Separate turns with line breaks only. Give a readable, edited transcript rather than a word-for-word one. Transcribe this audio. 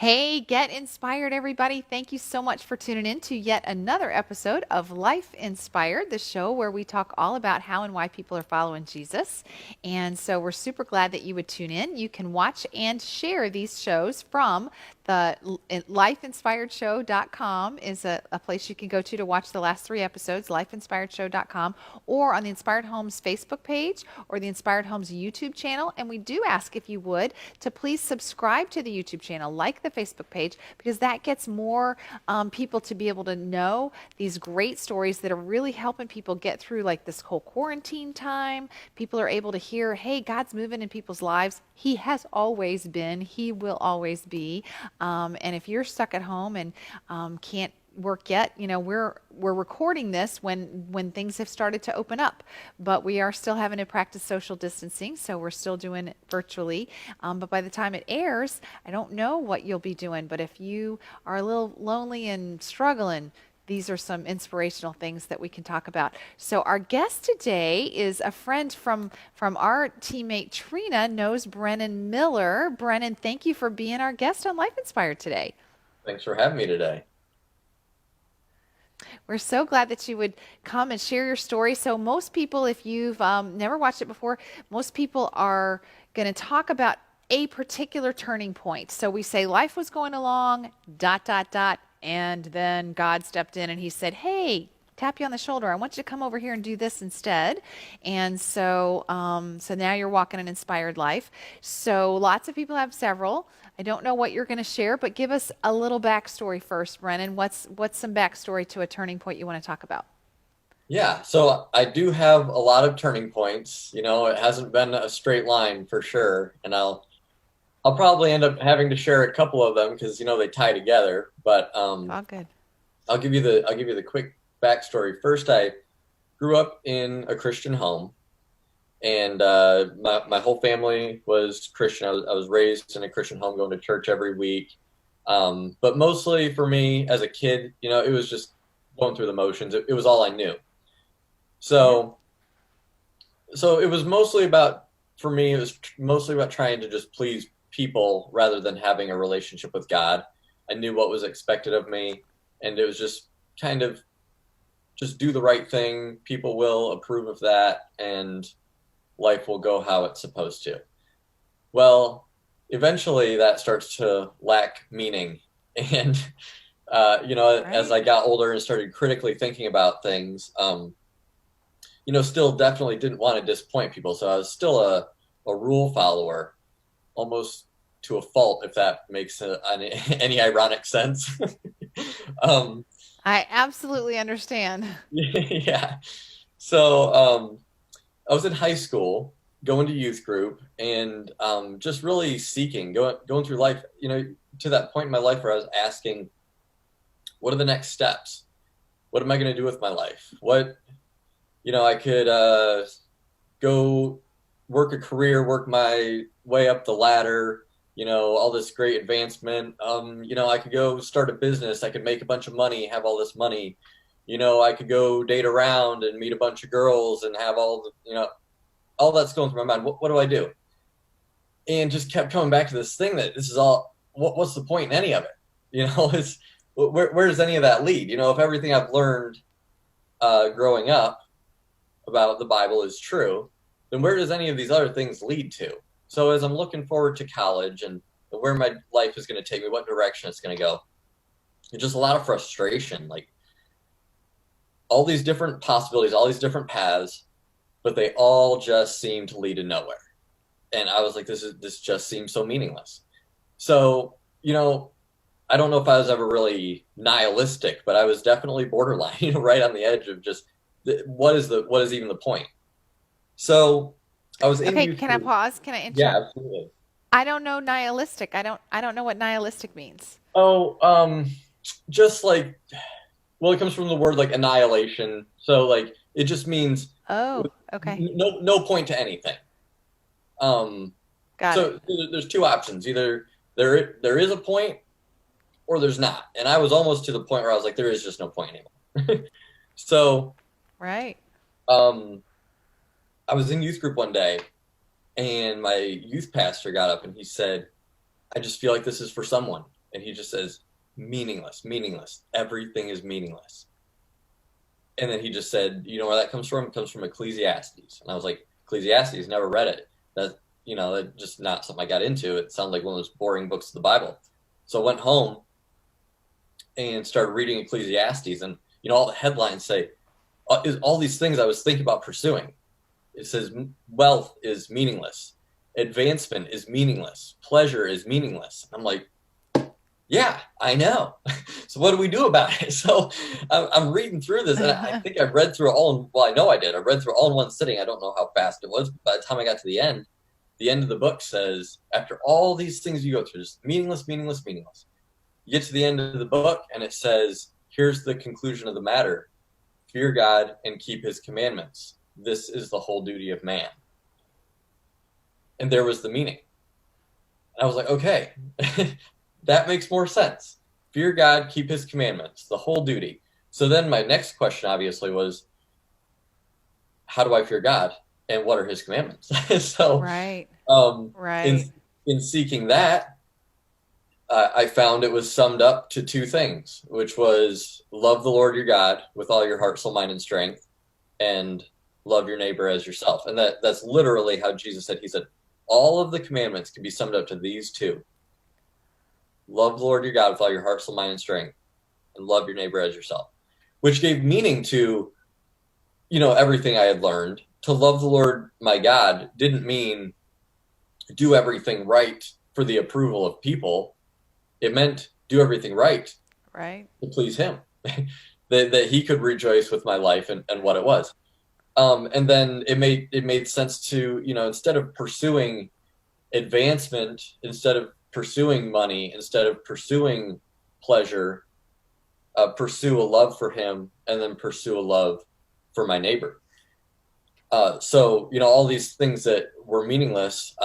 Hey, get inspired, everybody. Thank you so much for tuning in to yet another episode of Life Inspired, the show where we talk all about how and why people are following Jesus. And so we're super glad that you would tune in. You can watch and share these shows from the lifeinspiredshow.com is a place you can go to watch the last three episodes, lifeinspiredshow.com, or on the Inspired Homes Facebook page or the Inspired Homes YouTube channel. And we do ask if you would to please subscribe to the YouTube channel, like the Facebook page, because that gets more people to be able to know these great stories that are really helping people get through like this whole quarantine time. People are able to hear, hey, God's moving in people's lives. He has always been. He will always be. And if you're stuck at home and can't work yet, we're recording this when things have started to open up, but we are still having to practice social distancing, so we're still doing it virtually. But by the time it airs, I don't know what you'll be doing, but if you are a little lonely and struggling, these are some inspirational things that we can talk about. So our guest today is a friend from our teammate Trina, knows Brennan Miller. Brennan, thank you for being our guest on Life Inspired today.
Thanks for having me today.
We're so glad that you would come and share your story. So most people, if you've never watched it before, most people are going to talk about a particular turning point. So we say life was going along, dot, dot, dot, and then God stepped in and he said, hey, tap you on the shoulder. I want you to come over here and do this instead. And so now you're walking an inspired life. So lots of people have several. I don't know what you're going to share, but give us a little backstory first, Brennan. What's some backstory to a turning point you want to talk about?
Yeah, so I do have a lot of turning points. It hasn't been a straight line for sure, and I'll probably end up having to share a couple of them because they tie together. But
All good.
I'll give you the quick backstory. First, I grew up in a Christian home, and my whole family was Christian. I was raised in a Christian home, going to church every week. But mostly for me as a kid, it was just going through the motions. It was all I knew.
Mm-hmm.
So so it was mostly about for me. It was mostly about trying to just please people rather than having a relationship with God. I knew what was expected of me, and it was just kind of just do the right thing. People will approve of that, and life will go how it's supposed to. Well, eventually that starts to lack meaning. And, as
Right.
I got older and started critically thinking about things, still definitely didn't want to disappoint people. So I was still a rule follower, almost to a fault, if that makes any ironic sense. um,
I absolutely understand.
yeah. So, I was in high school, going to youth group, and just really seeking, going through life, to that point in my life where I was asking, what are the next steps? What am I going to do with my life? I could go work a career, work my way up the ladder, all this great advancement. I could go start a business. I could make a bunch of money, have all this money. I could go date around and meet a bunch of girls and have all that's going through my mind. What do I do? And just kept coming back to this thing that this is all. What's the point in any of it? It's where does any of that lead? If everything I've learned growing up about the Bible is true, then where does any of these other things lead to? So as I'm looking forward to college and where my life is going to take me, what direction it's going to go, it's just a lot of frustration. Like all these different possibilities, all these different paths, but they all just seem to lead to nowhere. And I was like, this just seems so meaningless. So, I don't know if I was ever really nihilistic, but I was definitely borderline, right on the edge of just what is even the point? So I was in
Okay,
youth
can I
group.
pause? Can I
Yeah,
interrupt?
absolutely.
I don't know nihilistic. I don't know what nihilistic means.
Oh, just like, well, it comes from the word like annihilation. So like it just means
Oh, okay.
no point to anything. Um,
Got it.
so there's two options. Either there is a point or there's not. And I was almost to the point where I was like, there is just no point anymore. So
Right.
um, I was in youth group one day, and my youth pastor got up and he said, I just feel like this is for someone. And he just says, meaningless, meaningless. Everything is meaningless. And then he just said, you know where that comes from? It comes from Ecclesiastes. And I was like, Ecclesiastes, never read it. That's just not something I got into. It sounded like one of those boring books of the Bible. So I went home and started reading Ecclesiastes, and all the headlines say is all these things I was thinking about pursuing. It says wealth is meaningless, advancement is meaningless, pleasure is meaningless. I'm like, yeah, I know. So what do we do about it? So I'm reading through this, and I think I read through it all. I know I did. I read through it all in one sitting. I don't know how fast it was. But by the time I got to the end of the book says, after all these things you go through, just meaningless, meaningless, meaningless. You get to the end of the book, and it says, here's the conclusion of the matter. Fear God and keep his commandments. This is the whole duty of man. And there was the meaning. And I was like, okay, that makes more sense. Fear God, keep his commandments, the whole duty. So then my next question obviously was, how do I fear God? And what are his commandments? So
Right.
um,
Right.
in seeking that, I found it was summed up to two things, which was love the Lord your God with all your heart, soul, mind, and strength, and love your neighbor as yourself. And that's literally how Jesus said. He said, all of the commandments can be summed up to these two. Love the Lord your God with all your heart, soul, mind, and strength, and love your neighbor as yourself, which gave meaning to, everything I had learned. To love the Lord my God didn't mean do everything right for the approval of people. It meant do everything right
Right.
to please him, that he could rejoice with my life and what it was. And then it made sense to, instead of pursuing advancement, instead of pursuing money, instead of pursuing pleasure, pursue a love for him, and then pursue a love for my neighbor. So all these things that were meaningless,